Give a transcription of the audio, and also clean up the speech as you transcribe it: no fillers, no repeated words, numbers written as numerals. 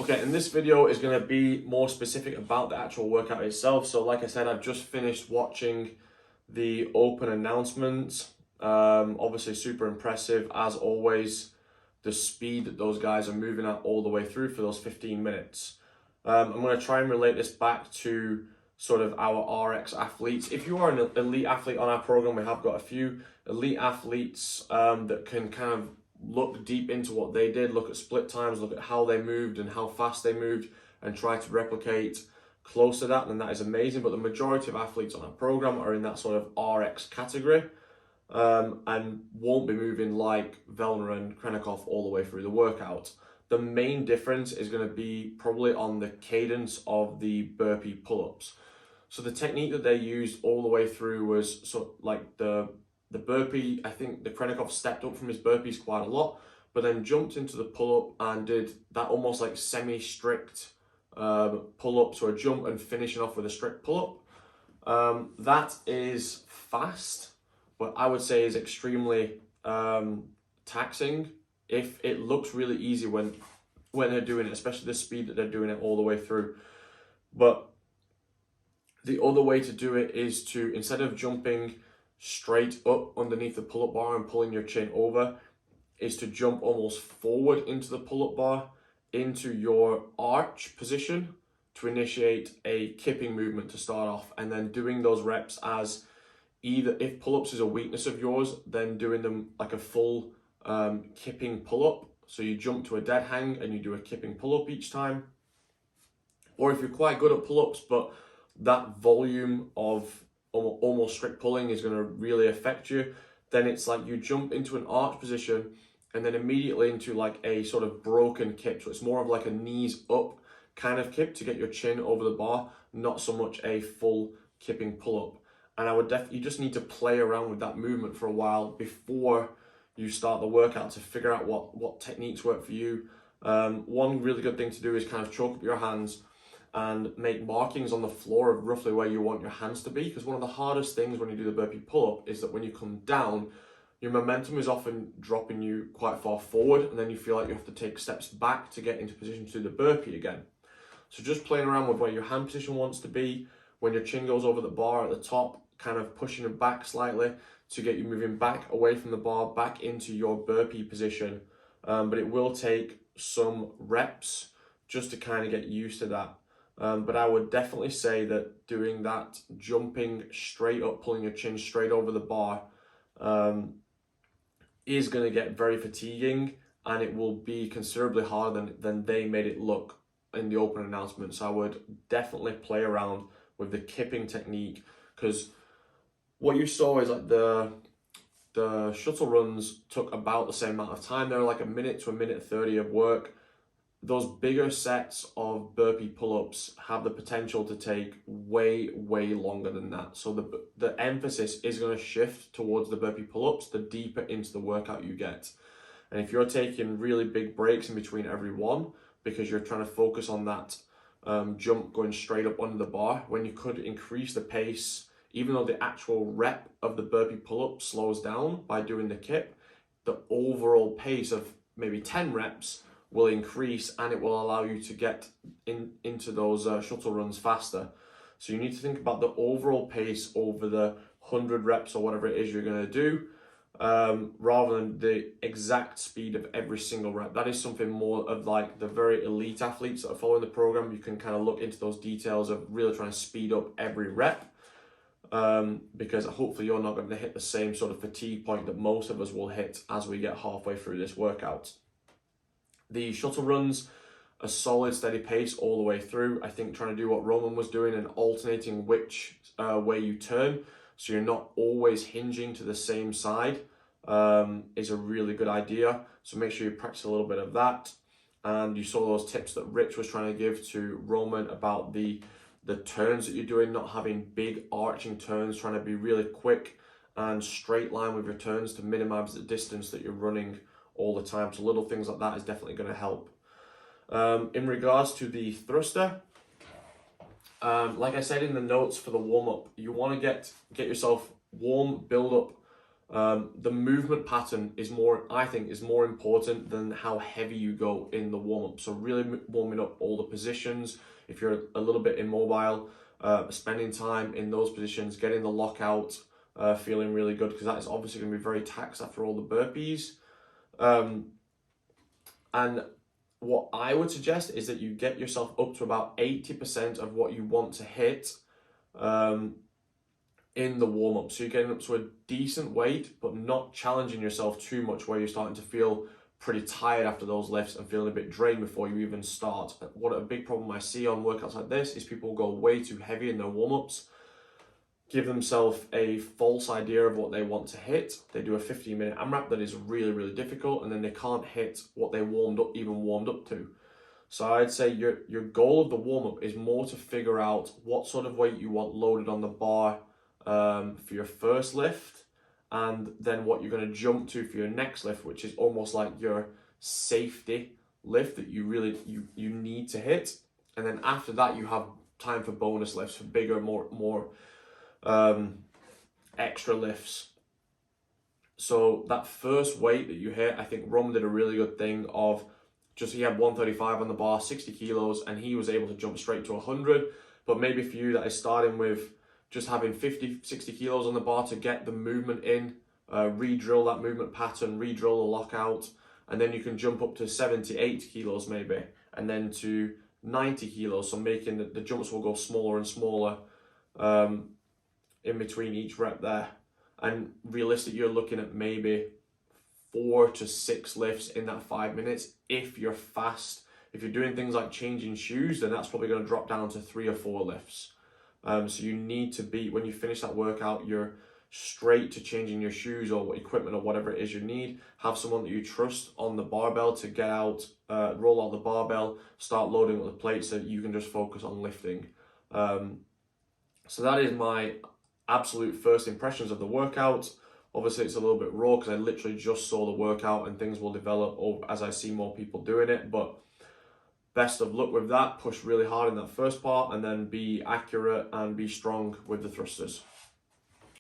Okay, and this video is going to be more specific about the actual workout itself. So like I said, I've just finished watching the open announcements. Obviously super impressive as always, the speed that those guys are moving at all the way through for those 15 minutes. I'm going to try and relate this back to sort of our RX athletes. If you are an elite athlete on our program, we have got a few elite athletes that can kind of look deep into what they did, look at split times, look at how they moved and how fast they moved, and try to replicate close to that, then that is amazing. But the majority of athletes on our program are in that sort of RX category, and won't be moving like Vellner and Krennikov all the way through the workout. The main difference is going to be probably on the cadence of the burpee pull-ups. So the technique that they used all the way through was like the burpee. I think the Krennikov stepped up from his burpees quite a lot, but then jumped into the pull-up and did that almost like semi-strict pull-up, so a jump and finishing off with a strict pull-up. That is fast, but I would say is extremely taxing. If it looks really easy when they're doing it, especially the speed that they're doing it all the way through. But the other way to do it is to, instead of jumping straight up underneath the pull-up bar and pulling your chin over, is to jump almost forward into the pull-up bar, into your arch position to initiate a kipping movement to start off, and then doing those reps as either, if pull-ups is a weakness of yours, then doing them like a full kipping pull-up. So you jump to a dead hang and you do a kipping pull-up each time. Or if you're quite good at pull-ups, but that volume of almost strict pulling is going to really affect you, then it's like you jump into an arch position and then immediately into like a sort of broken kip. So it's more of like a knees up kind of kip to get your chin over the bar, not so much a full kipping pull-up. And I would definitely, you just need to play around with that movement for a while before you start the workout to figure out what techniques work for you. One really good thing to do is kind of chalk up your hands and make markings on the floor of roughly where you want your hands to be, because one of the hardest things when you do the burpee pull-up is that when you come down, your momentum is often dropping you quite far forward, and then you feel like you have to take steps back to get into position to do the burpee again. So just playing around with where your hand position wants to be, when your chin goes over the bar at the top, kind of pushing it back slightly to get you moving back away from the bar, back into your burpee position. But it will take some reps just to kind of get used to that. But I would definitely say that doing that, jumping straight up, pulling your chin straight over the bar, is going to get very fatiguing, and it will be considerably harder than they made it look in the open announcement. So I would definitely play around with the kipping technique, because what you saw is like the shuttle runs took about the same amount of time. They're like a minute to a minute 30 of work. Those bigger sets of burpee pull-ups have the potential to take way longer than that. So the emphasis is going to shift towards the burpee pull-ups the deeper into the workout you get. And if you're taking really big breaks in between every one because you're trying to focus on that jump going straight up under the bar, when you could increase the pace, even though the actual rep of the burpee pull-up slows down by doing the kip, the overall pace of maybe 10 reps will increase, and it will allow you to get into those shuttle runs faster. So you need to think about the overall pace over the 100 reps or whatever it is you're going to do, rather than the exact speed of every single rep. That is something more of like the very elite athletes that are following the program. You can kind of look into those details of really trying to speed up every rep, because hopefully you're not going to hit the same sort of fatigue point that most of us will hit as we get halfway through this workout. The shuttle runs, a solid steady pace all the way through. I think trying to do what Roman was doing and alternating which way you turn, so you're not always hinging to the same side, is a really good idea. So make sure you practice a little bit of that. And you saw those tips that Rich was trying to give to Roman about the turns that you're doing, not having big arching turns, trying to be really quick and straight line with your turns to minimize the distance that you're running all the time. So little things like that is definitely going to help. In regards to the thruster, like I said in the notes for the warm-up, you want to get yourself warm, build up The movement pattern is more, I think, is more important than how heavy you go in the warm-up. So really warming up all the positions. If you're a little bit immobile, spending time in those positions, getting the lockout, feeling really good, because that is obviously going to be very taxed after all the burpees. And what I would suggest is that you get yourself up to about 80% of what you want to hit in the warm-up. So you're getting up to a decent weight, but not challenging yourself too much where you're starting to feel pretty tired after those lifts and feeling a bit drained before you even start. What a big problem I see on workouts like this is people go way too heavy in their warm-ups, give themselves a false idea of what they want to hit. They do a 15-minute AMRAP that is really, really difficult, and then they can't hit what they warmed up to. So I'd say your goal of the warm-up is more to figure out what sort of weight you want loaded on the bar for your first lift, and then what you're going to jump to for your next lift, which is almost like your safety lift that you really you need to hit. And then after that, you have time for bonus lifts, for bigger, more extra lifts. So that first weight that you hit, I think Roman did a really good thing of just, he had 135 on the bar, 60 kilos, and he was able to jump straight to 100. But maybe for you that is starting with just having 50, 60 kilos on the bar to get the movement in, re-drill that movement pattern, re-drill the lockout, and then you can jump up to 70, 80 kilos maybe, and then to 90 kilos, so making the jumps will go smaller and smaller in between each rep there. And realistically, you're looking at maybe 4 to 6 lifts in that 5 minutes if you're fast. If you're doing things like changing shoes, then that's probably going to drop down to 3 or 4 lifts. So you need to be, when you finish that workout, you're straight to changing your shoes or equipment or whatever it is you need. Have someone that you trust on the barbell to get out, roll out the barbell, start loading up the plates so that you can just focus on lifting. So that is my absolute first impressions of the workout. Obviously it's a little bit raw because I literally just saw the workout, and things will develop as I see more people doing it, but best of luck with that. Push really hard in that first part and then be accurate and be strong with the thrusters.